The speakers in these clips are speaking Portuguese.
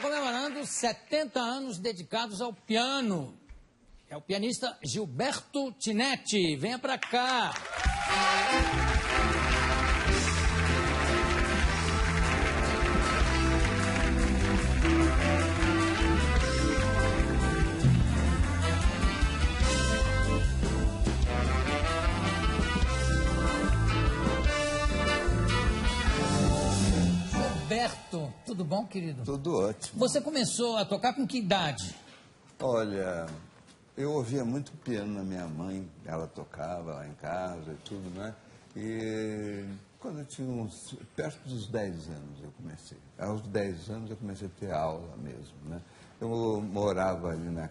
comemorando 70 anos dedicados ao piano. É o pianista Gilberto Tinetti. Venha pra cá. Gilberto, tudo bom, querido? Tudo ótimo. Você começou a tocar com que idade? Olha, eu ouvia muito piano na minha mãe, ela tocava lá em casa e tudo, né? E quando eu tinha perto dos 10 anos eu comecei. Aos 10 anos eu comecei a ter aula mesmo, né? Eu morava ali na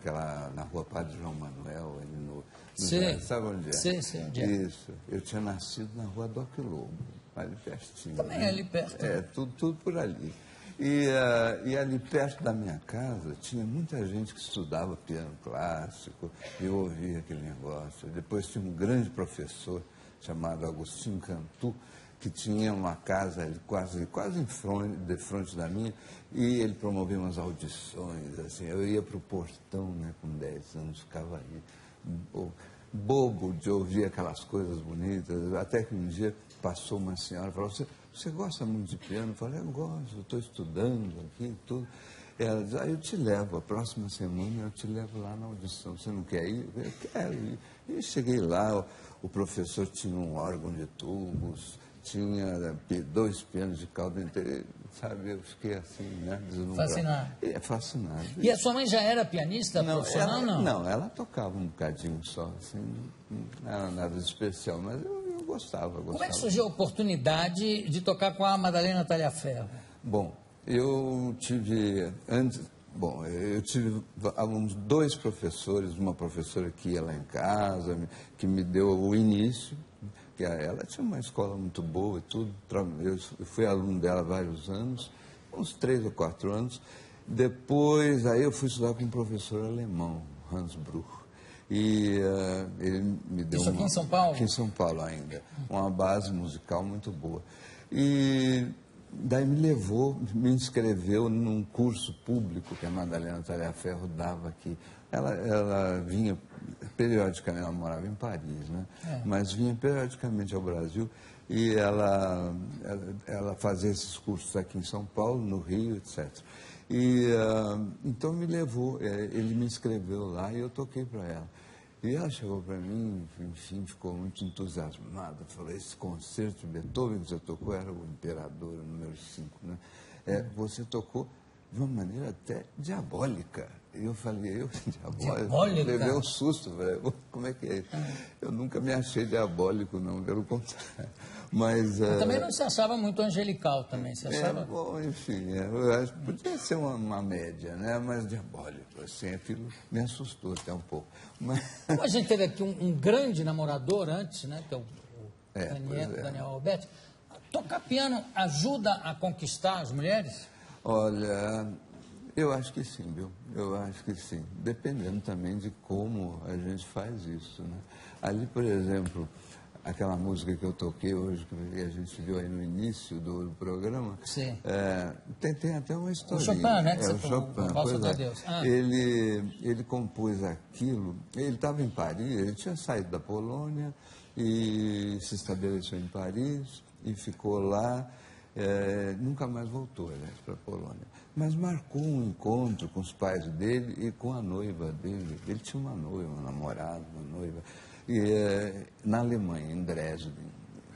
rua Padre João Manuel, ali no Sei. sabe onde é? Sei, onde é. Isso. Eu tinha nascido na rua Doc Lobo, ali pertinho. Também né? ali perto. É, tudo por ali. E ali perto da minha casa tinha muita gente que estudava piano clássico, e eu ouvia aquele negócio. Depois tinha um grande professor chamado Agostinho Cantu, que tinha uma casa ali quase de frente da minha, e ele promovia umas audições, assim. Eu ia para o portão, né, com 10 anos, ficava aí, bobo de ouvir aquelas coisas bonitas, até que um dia passou uma senhora e falou: você gosta muito de piano? Eu falei: eu gosto, estou estudando aqui e tudo. Ela disse: eu te levo, a próxima semana eu te levo lá na audição, você não quer ir? Eu quero ir. E cheguei lá, o professor tinha um órgão de tubos, tinha 2 pianos de cauda inteira, sabe? Eu fiquei assim, né? Fascinado. Fascinado. E a sua mãe já era pianista profissional, não? Não, ela tocava um bocadinho só, assim, não era nada especial, mas eu gostava. Como é que surgiu a oportunidade de tocar com a Madalena Tagliaferro? Bom, eu tive uns 2 professores, uma professora que ia lá em casa, que me deu o início, que ela tinha uma escola muito boa e tudo, eu fui aluno dela há vários anos, uns 3 ou 4 anos. Depois, aí eu fui estudar com um professor alemão, Hans Bruch, e ele me deu Isso aqui em São Paulo? Aqui em São Paulo ainda, uma base musical muito boa. E daí me inscreveu num curso público que a Madalena Tagliaferro dava aqui. Ela vinha periodicamente, ela morava em Paris, né? Mas vinha periodicamente ao Brasil, e ela fazia esses cursos aqui em São Paulo, no Rio, etc. E então me levou, ele me inscreveu lá e eu toquei para ela. E ela chegou para mim, enfim, ficou muito entusiasmada, falou: esse concerto de Beethoven que você tocou era o Imperador, número 5, né? Você tocou de uma maneira até diabólica. E eu falei: diabólica? Levei um susto, falei: como é que é isso? Eu nunca me achei diabólico, não, pelo contrário. Mas também não se achava muito angelical, também, se achava? Bom, enfim, eu acho que podia ser uma média, né? Mas diabólico, assim, aquilo me assustou até um pouco. Mas... Como a gente teve aqui um grande namorador antes, né? Que é o Daniel Alberti, tocar piano ajuda a conquistar as mulheres? Olha, eu acho que sim, viu? Eu acho que sim. Dependendo também de como a gente faz isso, né? Ali, por exemplo, aquela música que eu toquei hoje, que a gente viu aí no início do programa, sim. Tem até uma história. O Chopin, né? O Chopin. Valsa do Adeus. Ele compôs aquilo, ele estava em Paris, ele tinha saído da Polônia e se estabeleceu em Paris e ficou lá. Nunca mais voltou, aliás, para a Polônia. Mas marcou um encontro com os pais dele e com a noiva dele. Ele tinha uma noiva, um namorado, uma noiva, na Alemanha, em Dresden.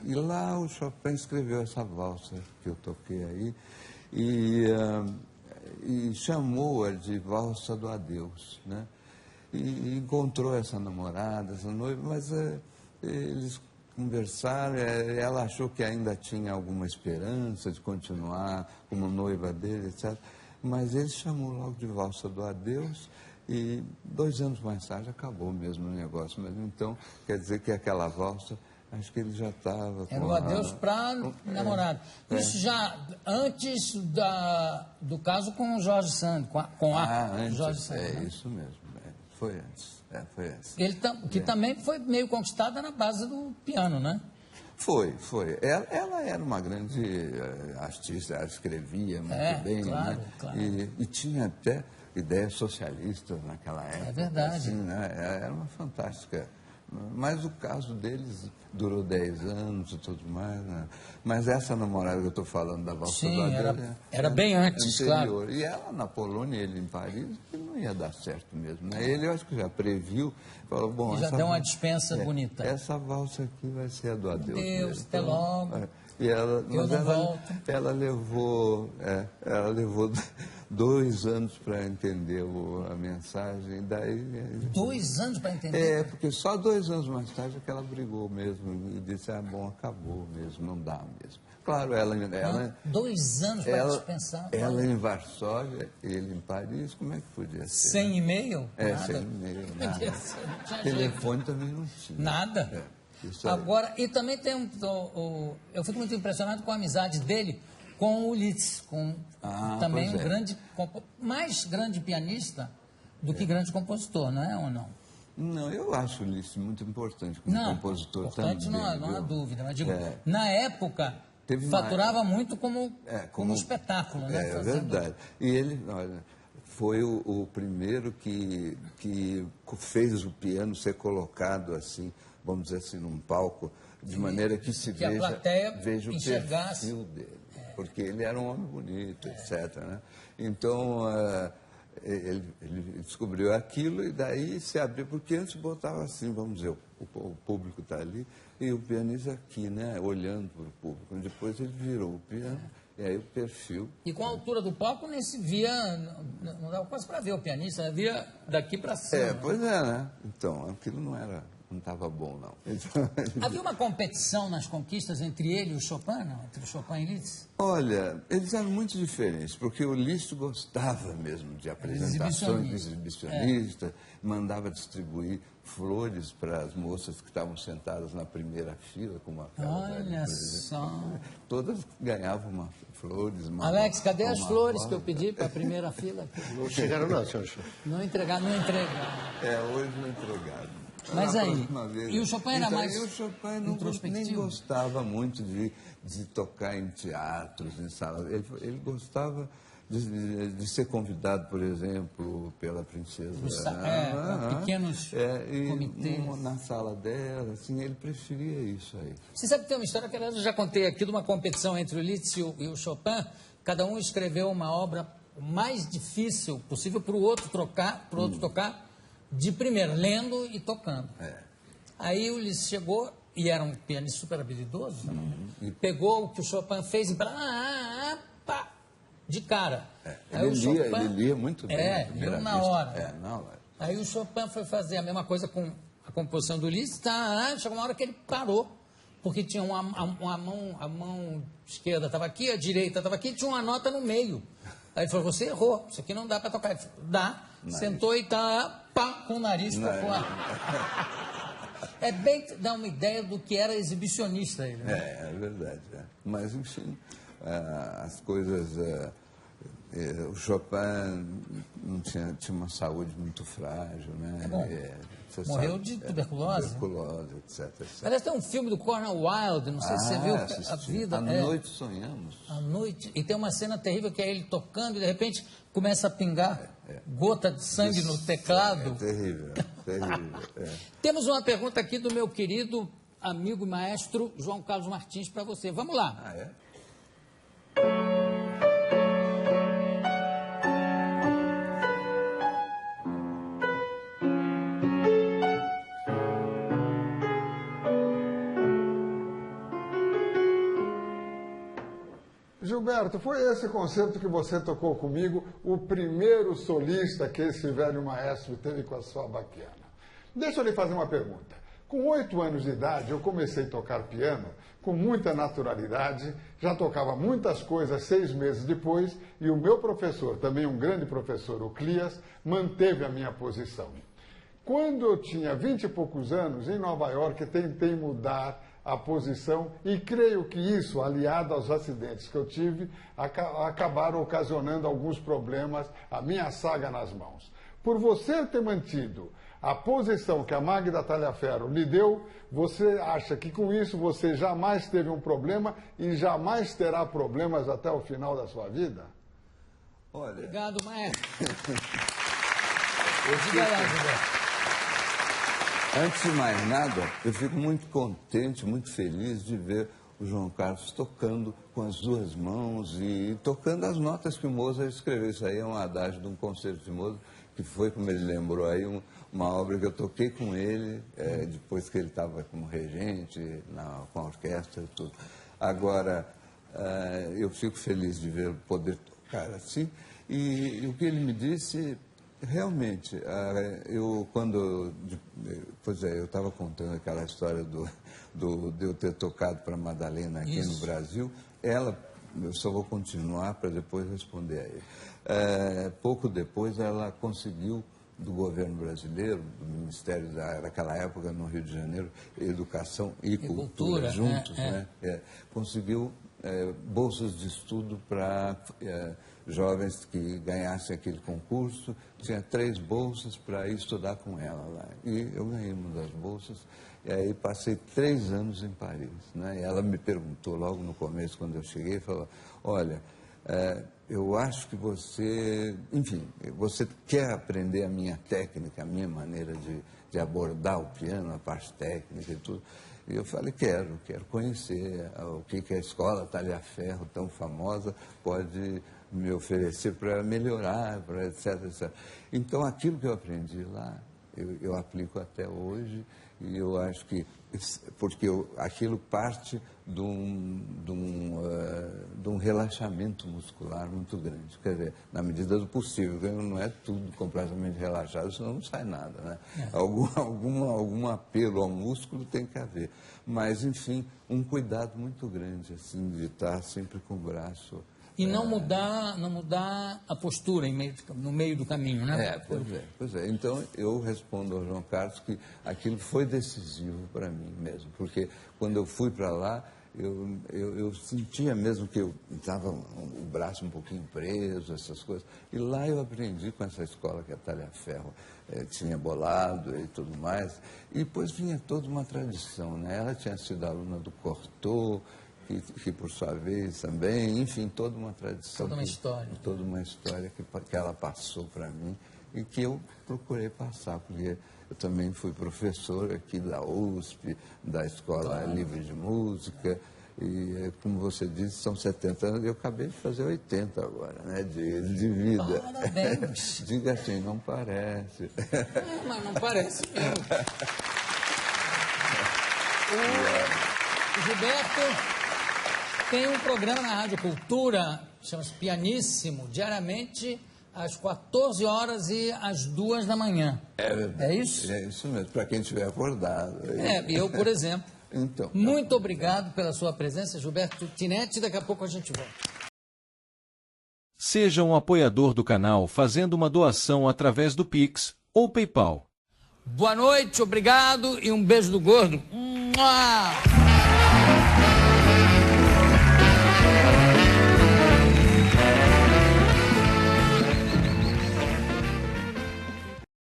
E lá o Chopin escreveu essa valsa que eu toquei aí e chamou-a de Valsa do Adeus, né? E encontrou essa namorada, essa noiva, mas eles conversaram, ela achou que ainda tinha alguma esperança de continuar como noiva dele, etc. Mas ele chamou logo de Valsa do Adeus e 2 anos mais tarde acabou mesmo o negócio. Mas então, quer dizer que aquela valsa, acho que ele já estava com... Era o adeus para namorado. Isso já antes do caso com o Jorge Sand, antes, Jorge Sand. Né? Isso mesmo, foi antes. Foi antes. Que também foi meio conquistada na base do piano, né? Foi. Ela era uma grande artista, ela escrevia muito bem, claro, né? Claro. E tinha até ideias socialistas naquela época. É verdade. Assim, né? Era uma fantástica. Mas o caso deles durou 10 anos e tudo mais, né? Mas essa namorada que eu estou falando da Valsa do Adélio... Era bem antes, anterior. claro. E ela na Polônia, ele em Paris, não ia dar certo mesmo, né? Ele, eu acho que já previu, falou, bom... E já deu uma dispensa bonita. Essa valsa aqui vai ser a do adeus. Deus, até logo. E ela, Eu não volto. Ela levou 2 anos para entender a mensagem. Daí, 2 anos para entender? Porque só 2 anos mais tarde é que ela brigou mesmo e disse, bom, acabou mesmo, não dá mesmo. Claro, ela 2 anos para dispensar. Ela em Varsóvia, ele em Paris, como é que podia ser? Sem e-mail? Sem e-mail, nada. Telefone também não tinha. Nada? Agora, e também tem eu fico muito impressionado com a amizade dele com o Liszt, também um grande, mais grande pianista do que grande compositor, não é ou não? Não, eu acho o Liszt muito importante como compositor importante também. Não há dúvida, mas digo, na época faturava muito como espetáculo, né? É verdade. E ele, olha, foi o primeiro que fez o piano ser colocado assim, vamos dizer assim, num palco, de maneira que se veja o perfil dele. Porque ele era um homem bonito, etc. Né? Então, ele descobriu aquilo e daí se abriu, porque antes botava assim, vamos dizer, o público está ali e o pianista aqui, né, olhando para o público. Depois ele virou o piano. E aí o perfil... E com a altura do palco nem se via, não dava quase para ver o pianista, via daqui para cima. Pois é, né? Então, aquilo não estava bom, não. Então, havia uma competição nas conquistas entre ele e o Chopin, não? Entre o Chopin e Liszt? Olha, eles eram muito diferentes, porque o Liszt gostava mesmo de apresentações de exibicionista, mandava distribuir flores para as moças que estavam sentadas na primeira fila, como aquela. Olha só. Todas ganhavam flores. Alex, cadê as flores que eu pedi para a primeira fila? Não chegaram não, senhor. Não entregaram. Hoje não entregaram. Mas aí, e o Chopin era mais o Chopin introspectivo? Nem gostava muito de tocar em teatros, em salas. Ele gostava de ser convidado, por exemplo, pela princesa. Pequenos comitês. Na sala dela, assim, ele preferia isso aí. Você sabe que tem uma história que eu já contei aqui de uma competição entre o Liszt e o Chopin. Cada um escreveu uma obra mais difícil possível para o outro tocar de primeira, lendo e tocando. Aí o Liszt chegou, e era um pianista super habilidoso, e pegou o que o Chopin fez e pá, de cara. Aí ele lia muito bem. Liu na hora. Aí o Chopin foi fazer a mesma coisa com a composição do Liszt, chegou uma hora que ele parou, porque tinha a mão esquerda estava aqui, a direita estava aqui, e tinha uma nota no meio. Aí ele falou, você errou, isso aqui não dá para tocar. Ele falou, dá. Sentou e com o nariz para fora. Dá uma ideia do que era exibicionista ele. Né? É verdade. Mas, enfim, as coisas... o Chopin tinha uma saúde muito frágil, né? Morreu de tuberculose. etc. Aliás, tem um filme do Cornel Wilde, não sei se você viu, a vida... À noite sonhamos. À noite, e tem uma cena terrível que é ele tocando e de repente começa a pingar gota de sangue no teclado. Terrível. Temos uma pergunta aqui do meu querido amigo e maestro João Carlos Martins para você. Vamos lá. Gilberto, foi esse concerto que você tocou comigo, o primeiro solista que esse velho maestro teve com a sua baquiana. Deixa eu lhe fazer uma pergunta. Com 8 anos de idade, eu comecei a tocar piano com muita naturalidade, já tocava muitas coisas 6 meses depois, e o meu professor, também um grande professor, o Clias, manteve a minha posição. Quando eu tinha 20 e poucos anos, em Nova York, tentei mudar a posição e creio que isso, aliado aos acidentes que eu tive, acabaram ocasionando alguns problemas, a minha saga nas mãos. Por você ter mantido a posição que a Magda Talhaferro lhe deu, você acha que com isso você jamais teve um problema e jamais terá problemas até o final da sua vida? Olha... Obrigado, maestro. Diga lá, Gilberto. Antes de mais nada, eu fico muito contente, muito feliz de ver o João Carlos tocando com as duas mãos e tocando as notas que o Mozart escreveu. Isso aí é um adágio de um concerto de Mozart, que foi, como ele lembrou aí, uma obra que eu toquei com ele, depois que ele estava como regente, com a orquestra e tudo. Agora, eu fico feliz de ver poder tocar assim. E o que ele me disse, realmente, eu estava contando aquela história de eu ter tocado para a Madalena aqui no Brasil. Eu só vou continuar para depois responder a ele. Pouco depois, ela conseguiu, do governo brasileiro, do Ministério daquela época, no Rio de Janeiro, Educação e Cultura juntos, né? Conseguiu bolsas de estudo para jovens que ganhassem aquele concurso. Tinha 3 bolsas para ir estudar com ela lá. E eu ganhei uma das bolsas. E aí passei 3 anos em Paris, né? E ela me perguntou logo no começo, quando eu cheguei, falou: olha, eu acho que você, enfim, você quer aprender a minha técnica, a minha maneira de abordar o piano, a parte técnica e tudo. E eu falei, quero conhecer o que a escola Talhaferro, tão famosa, pode me oferecer para melhorar, para etc, etc. Então, aquilo que eu aprendi lá, eu aplico até hoje, e eu acho que, porque aquilo parte de um relaxamento muscular muito grande, quer dizer, na medida do possível, não é tudo completamente relaxado, senão não sai nada, né? Algum apelo ao músculo tem que haver, mas, enfim, um cuidado muito grande, assim, de estar sempre com o braço... E não mudar a postura no meio do caminho, né? Pois é. Então, eu respondo ao João Carlos que aquilo foi decisivo para mim mesmo, porque quando eu fui para lá, eu sentia mesmo que eu estava o braço um pouquinho preso, essas coisas. E lá eu aprendi com essa escola que a Talhaferro tinha bolado e tudo mais. E depois vinha toda uma tradição, né? Ela tinha sido aluna do Cortot, que por sua vez também, enfim, toda uma tradição. Toda uma história. Toda uma história que ela passou para mim e que eu procurei passar, porque eu também fui professor aqui da USP, da Escola Livre de Música, e como você disse, são 70 anos, eu acabei de fazer 80 agora, né, de vida. Parabéns. Diga assim, não parece. Mas não parece mesmo. O Gilberto tem um programa na Rádio Cultura, chama-se Pianíssimo, diariamente às 14 horas e às 2 da manhã. É isso? É isso mesmo, para quem estiver acordado. Eu, por exemplo. Então, muito obrigado pela sua presença, Gilberto Tinetti. Daqui a pouco a gente volta. Seja um apoiador do canal fazendo uma doação através do Pix ou PayPal. Boa noite, obrigado e um beijo do gordo.